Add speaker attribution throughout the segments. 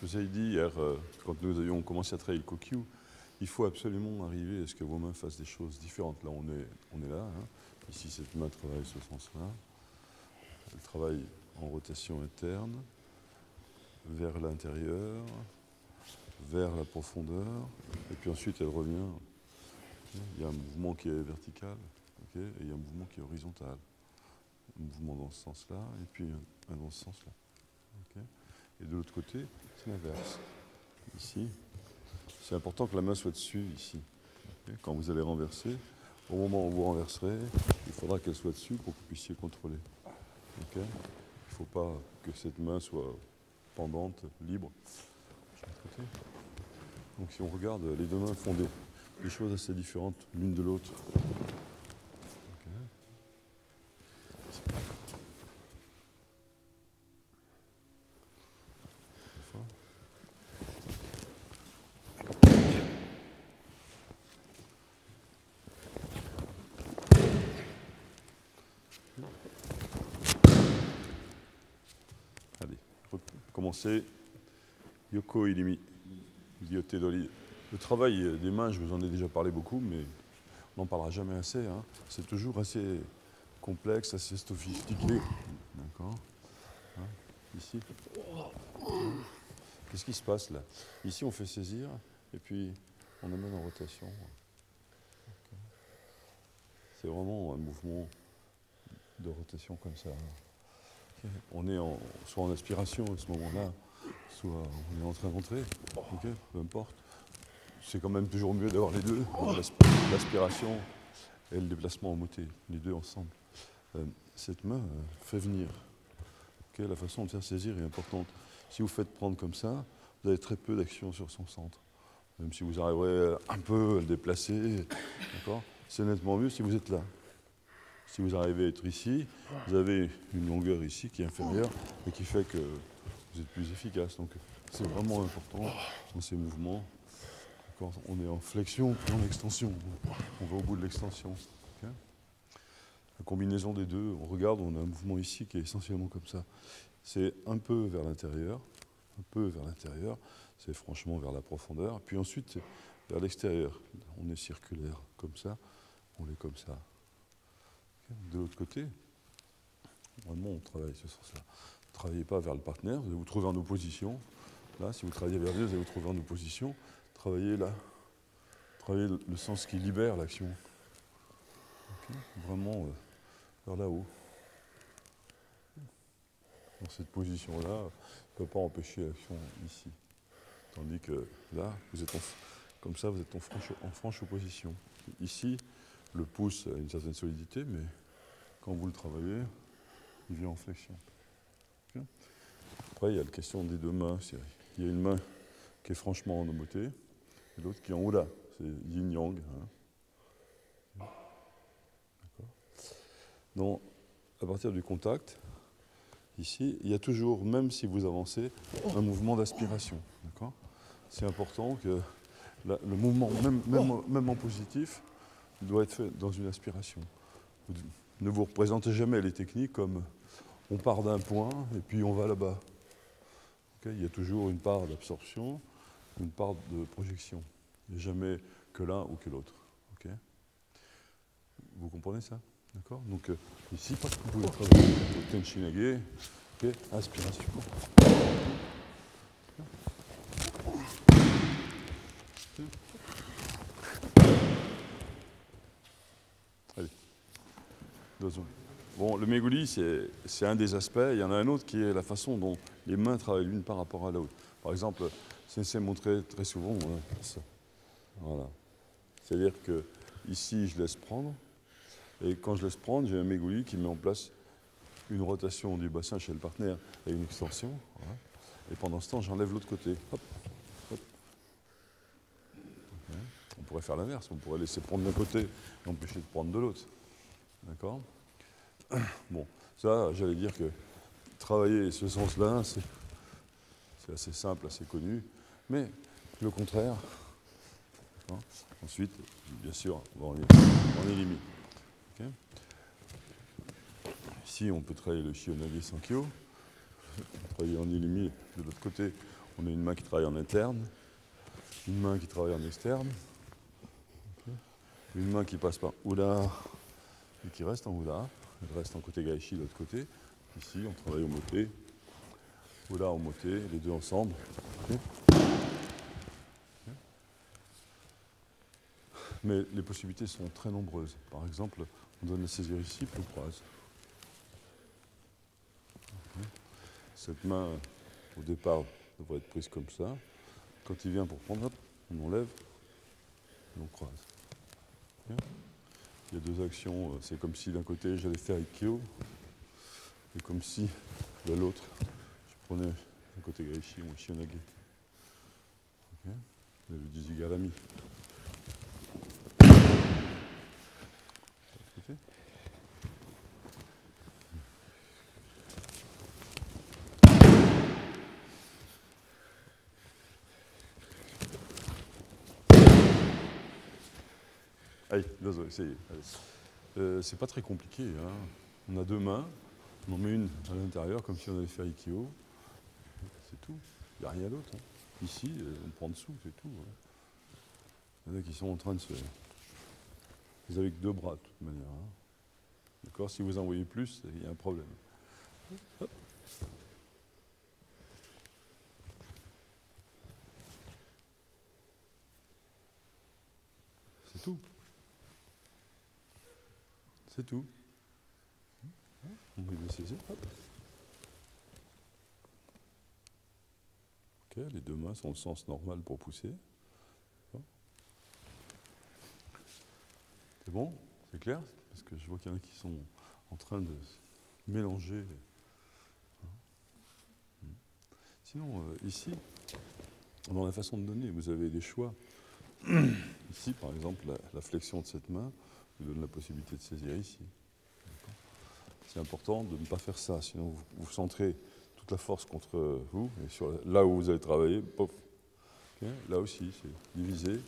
Speaker 1: je vous avais dit hier, quand nous avions commencé à travailler le Kokyu, il faut absolument arriver à ce que vos mains fassent des choses différentes. Là, on est là. Hein. Ici, cette main travaille ce sens-là. Elle travaille en rotation interne, vers l'intérieur, vers la profondeur, et puis ensuite elle revient. Il y a un mouvement qui est vertical, okay, et il y a un mouvement qui est horizontal. Un mouvement dans ce sens-là, et puis un dans ce sens-là. Okay. Et de l'autre côté, c'est l'inverse. Ici, c'est important que la main soit dessus, ici. Okay. Quand vous allez renverser, au moment où vous renverserez, il faudra qu'elle soit dessus pour que vous puissiez contrôler. Okay. Il ne faut pas que cette main soit pendante, libre. Donc si on regarde, les deux mains font des choses assez différentes l'une de l'autre. Okay. Allez, recommencer. Yoko Ilimi, Gyote Dori. Le travail des mains, je vous en ai déjà parlé beaucoup, mais on n'en parlera jamais assez. Hein. C'est toujours assez complexe, assez sophistiqué. D'accord. Hein. Ici. Qu'est-ce qui se passe là? Ici, on fait saisir, et puis on amène en rotation. Okay. C'est vraiment un mouvement de rotation comme ça. Okay. On est soit en aspiration à ce moment-là, soit on est en train d'entrer, okay, peu importe. C'est quand même toujours mieux d'avoir les deux, l'aspiration et le déplacement en moté, les deux ensemble. Cette main fait venir. Okay, la façon de faire saisir est importante. Si vous faites prendre comme ça, vous avez très peu d'action sur son centre. Même si vous arriverez un peu à le déplacer, c'est nettement mieux si vous êtes là. Si vous arrivez à être ici, vous avez une longueur ici qui est inférieure et qui fait que vous êtes plus efficace. Donc c'est vraiment important dans ces mouvements. On est en flexion puis en extension. On va au bout de l'extension. Okay. La combinaison des deux, on regarde, on a un mouvement ici qui est essentiellement comme ça. C'est un peu vers l'intérieur, c'est franchement vers la profondeur, puis ensuite vers l'extérieur. On est circulaire comme ça, on est comme ça. Okay. De l'autre côté, vraiment on travaille ce sens-là. Ne travaillez pas vers le partenaire, vous allez vous trouver en opposition. Là, si vous travaillez vers Dieu, vous allez vous trouver en opposition. Travaillez là. Travaillez le sens qui libère l'action. Okay. Vraiment vers là-haut. Dans cette position-là, on ne peut pas empêcher l'action ici. Tandis que là, vous êtes comme ça, vous êtes en franche opposition. Ici, le pouce a une certaine solidité, mais quand vous le travaillez, il vient en flexion. Okay. Après, il y a la question des deux mains. Il y a une main qui est franchement en homoté, et l'autre qui est en haut là. C'est yin-yang. Hein. Donc, à partir du contact, ici, il y a toujours, même si vous avancez, un mouvement d'aspiration. C'est important que le mouvement, même en positif, doit être fait dans une aspiration. Ne vous représentez jamais les techniques comme on part d'un point et puis on va là-bas. Okay. Il y a toujours une part d'absorption, une part de projection. Il n'y a jamais que l'un ou que l'autre. Okay. Vous comprenez ça? D'accord. Donc ici, vous pouvez travailler le Tenchinage, okay. Inspiration. Allez. Bon, le Meguli, c'est un des aspects. Il y en a un autre qui est la façon dont les mains travaillent l'une par rapport à l'autre. Par exemple, c'est montré très souvent ça. Voilà. C'est-à-dire que ici, je laisse prendre. Et quand je laisse prendre, j'ai un Meguli qui met en place une rotation du bassin chez le partenaire et une extension. Voilà. Et pendant ce temps, j'enlève l'autre côté. Hop, hop. Okay. On pourrait faire l'inverse. On pourrait laisser prendre d'un côté et empêcher de prendre de l'autre. D'accord? Bon, ça, j'allais dire que travailler ce sens-là, c'est assez simple, assez connu, mais le contraire. Hein. Ensuite, bien sûr, on est limite. Okay. Ici, on peut travailler le Shionage Sankyo, travailler en illimé. De l'autre côté, On a une main qui travaille en interne, une main qui travaille en externe, une main qui passe par Oula et qui reste en Oula. Elle reste en côté Gaishi de l'autre côté. Ici, on travaille au moté. Oula au moté, les deux ensemble. Okay. Mais les possibilités sont très nombreuses. Par exemple, on donne la césure ici, puis on croise. Okay. Cette main, au départ, devrait être prise comme ça. Quand il vient pour prendre, hop, on enlève et on croise. Okay. Il y a deux actions, c'est comme si d'un côté j'allais faire Ikkyo, et comme si de l'autre, je prenais un côté Gaishi ou Shionage. Okay. Le Jujigarami. Allez, désolé, essayez. C'est pas très compliqué. Hein. On a deux mains, on en met une à l'intérieur comme si on allait faire Ikkyo. C'est tout. Il n'y a rien d'autre. Hein. Ici, on prend dessous, c'est tout. Hein. Il y en a qui sont en train de se. Vous avez que deux bras de toute manière. Hein. D'accord. Si vous en voyez plus, il y a un problème. Hop. C'est tout. C'est tout. On met le saisir. Hop. Ok, les deux mains sont au sens normal pour pousser. C'est bon? C'est clair? Parce que je vois qu'il y en a qui sont en train de mélanger. Sinon, ici, dans la façon de donner, vous avez des choix. Ici, par exemple, la flexion de cette main vous donne la possibilité de saisir ici. C'est important de ne pas faire ça, sinon vous centrez toute la force contre vous, et sur là où vous allez travailler, pof. Okay. Là aussi, c'est divisé.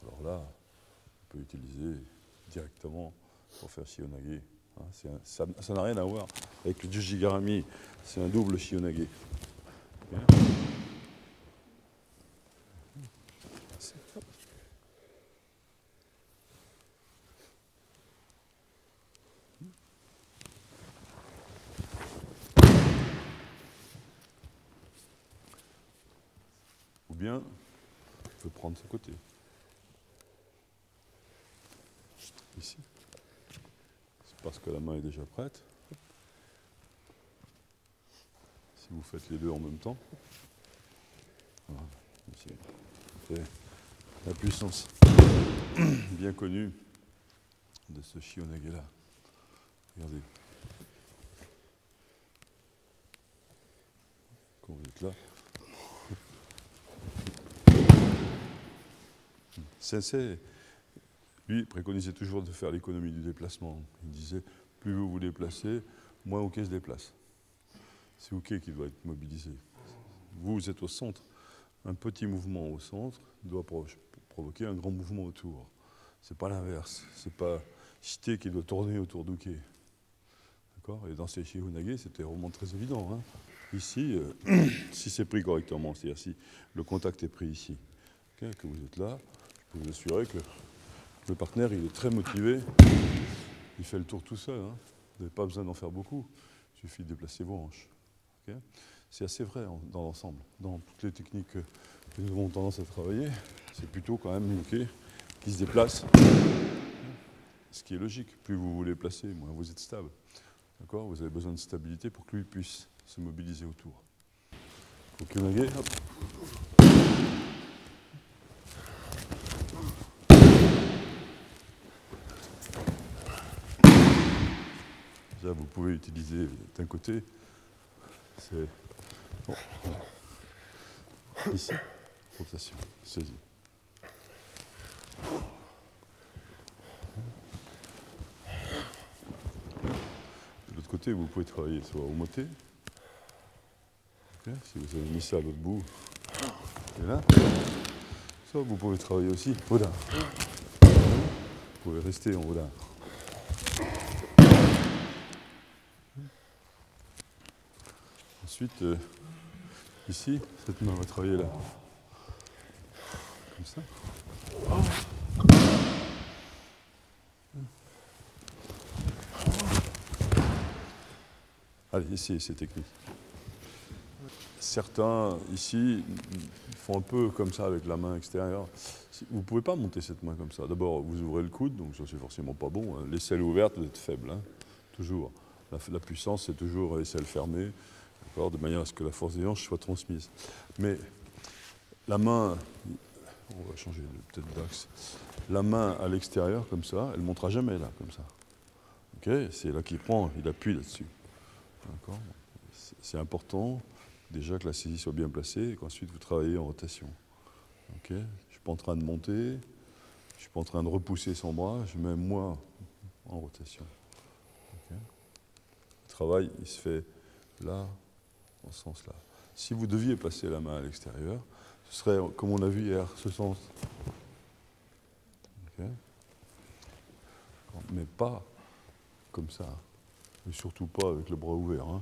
Speaker 1: Alors là, on peut utiliser directement pour faire Shionage. Hein, ça n'a rien à voir avec le Jujigarami, c'est un double Shionage. Okay. Ou bien, on peut prendre ce côté. Ici. C'est parce que la main est déjà prête. Si vous faites les deux en même temps, voilà. C'est la puissance bien connue de ce Shionage-là. Regardez. Quand vous êtes là. Sensei, lui, préconisait toujours de faire l'économie du déplacement. Il disait, plus vous vous déplacez, moins Uke se déplace. C'est Uke qui doit être mobilisé. Vous êtes au centre. Un petit mouvement au centre doit provoquer un grand mouvement autour. C'est pas l'inverse. C'est pas Shite qui doit tourner autour d'Uke. D'accord? Et dans ces Shionage, c'était vraiment très évident. Hein. Ici, si c'est pris correctement, c'est-à-dire si le contact est pris ici, okay, que vous êtes là, je peux vous assurer que le partenaire, il est très motivé. Il fait le tour tout seul. Hein. Vous n'avez pas besoin d'en faire beaucoup. Il suffit de déplacer vos hanches. Okay. C'est assez vrai dans l'ensemble. Dans toutes les techniques que nous avons tendance à travailler, c'est plutôt quand même Uke qui se déplace. Ce qui est logique. Plus vous vous déplacez, moins vous êtes stable. D'accord ? Vous avez besoin de stabilité pour que lui puisse se mobiliser autour. Okionage, hop. Là, vous pouvez utiliser d'un côté, c'est bon. Ici, rotation, saisie. De l'autre côté, vous pouvez travailler soit au moté, okay, si vous avez mis ça à l'autre bout, et là, soit vous pouvez travailler aussi au dard. Vous pouvez rester en haut dard. Ensuite, ici, cette main va travailler là. Comme ça. Allez, ici, c'est technique. Certains, ici, font un peu comme ça avec la main extérieure. Vous ne pouvez pas monter cette main comme ça. D'abord, vous ouvrez le coude, donc ça, c'est forcément pas bon. Hein. L'aisselle ouverte, vous êtes faible, hein, toujours. La puissance, c'est toujours l'aisselle fermée, de manière à ce que la force des hanches soit transmise. Mais la main, on va changer peut-être d'axe. La main à l'extérieur, comme ça, elle ne montera jamais là, comme ça. Okay, c'est là qu'il prend, il appuie là-dessus. C'est important, déjà que la saisie soit bien placée et qu'ensuite vous travaillez en rotation. Okay, je ne suis pas en train de monter, je ne suis pas en train de repousser son bras, je mets moi en rotation. Okay. Le travail, il se fait là, dans ce sens-là. Si vous deviez passer la main à l'extérieur, ce serait, comme on a vu hier, ce sens. Okay. Mais pas comme ça. Et surtout pas avec le bras ouvert. Hein.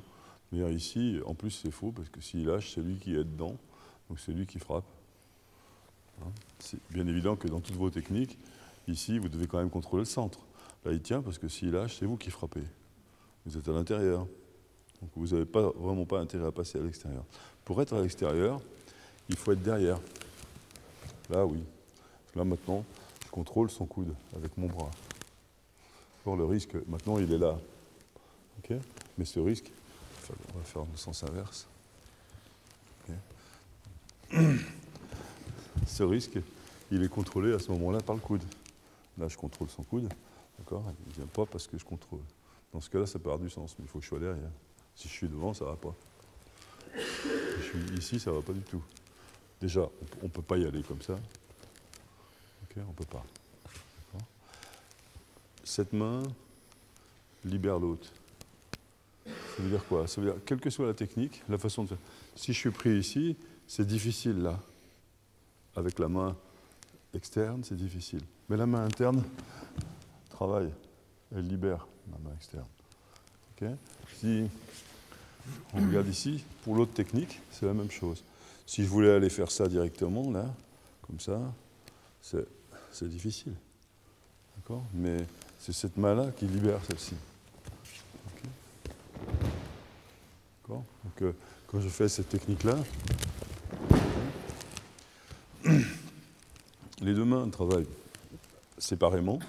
Speaker 1: Mais ici, en plus, c'est faux, parce que s'il lâche, c'est lui qui est dedans, donc c'est lui qui frappe. Hein. C'est bien évident que dans toutes vos techniques, ici, vous devez quand même contrôler le centre. Là, il tient, parce que s'il lâche, c'est vous qui frappez. Vous êtes à l'intérieur. Donc vous n'avez vraiment pas intérêt à passer à l'extérieur. Pour être à l'extérieur, il faut être derrière. Là, oui. Là, maintenant, je contrôle son coude avec mon bras. Pour le risque, maintenant, il est là. Okay. Mais ce risque, on va faire dans le sens inverse. Okay. Ce risque, il est contrôlé à ce moment-là par le coude. Là, je contrôle son coude. D'accord. Il ne vient pas parce que je contrôle. Dans ce cas-là, ça peut avoir du sens, mais il faut que je sois derrière. Si je suis devant, ça ne va pas. Si je suis ici, ça ne va pas du tout. Déjà, on ne peut pas y aller comme ça. Okay, on ne peut pas. Cette main libère l'autre. Ça veut dire quoi? Ça veut dire, quelle que soit la technique, la façon de faire. Si je suis pris ici, c'est difficile là. Avec la main externe, c'est difficile. Mais la main interne travaille. Elle libère la main externe. Okay. Si on regarde ici, pour l'autre technique, c'est la même chose. Si je voulais aller faire ça directement, là, comme ça, c'est difficile. D'accord? Mais c'est cette main-là qui libère celle-ci. Okay. D'accord? Donc, quand je fais cette technique-là, les deux mains travaillent séparément,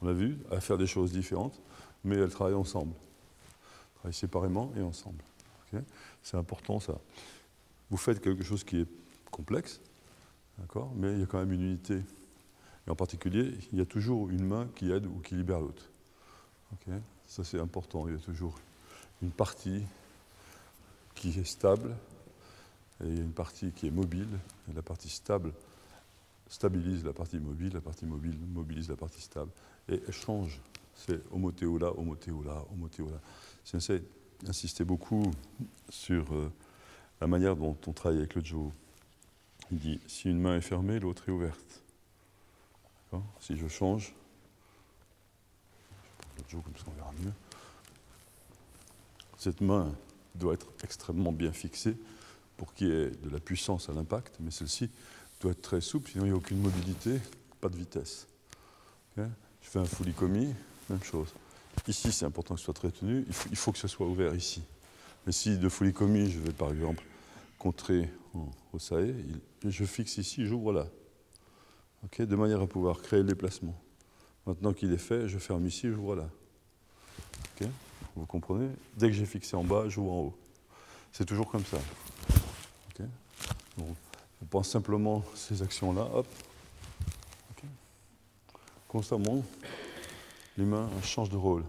Speaker 1: on a vu, à faire des choses différentes, mais elles travaillent ensemble. Elles travaillent séparément et ensemble. Okay? C'est important, ça. Vous faites quelque chose qui est complexe, d'accord, mais il y a quand même une unité. Et en particulier, il y a toujours une main qui aide ou qui libère l'autre. Okay? Ça, c'est important. Il y a toujours une partie qui est stable et il y a une partie qui est mobile. Et la partie stable stabilise la partie mobile mobilise la partie stable. Et elle change. C'est homotéola, homotéola, homotéola. Sensei insistait beaucoup sur la manière dont on travaille avec le Jo. Il dit, si une main est fermée, l'autre est ouverte. Si je change, je prends le Jo comme ça, on verra mieux. Cette main doit être extrêmement bien fixée pour qu'il y ait de la puissance à l'impact, mais celle-ci doit être très souple, sinon il n'y a aucune mobilité, pas de vitesse. Okay. Je fais un fully-komi, même chose. Ici, c'est important que ce soit très tenu, il faut que ce soit ouvert ici. Mais si de fully-komi, je vais par exemple contrer en Osae, je fixe ici, j'ouvre là. Okay, de manière à pouvoir créer le déplacement. Maintenant qu'il est fait, je ferme ici, j'ouvre là. Okay, vous comprenez? Dès que j'ai fixé en bas, j'ouvre en haut. C'est toujours comme ça. Okay, donc, on pense simplement ces actions-là, hop. Okay. Constamment, les mains changent de rôle.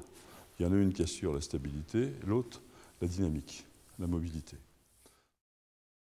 Speaker 1: Il y en a une qui assure la stabilité, l'autre la dynamique, la mobilité.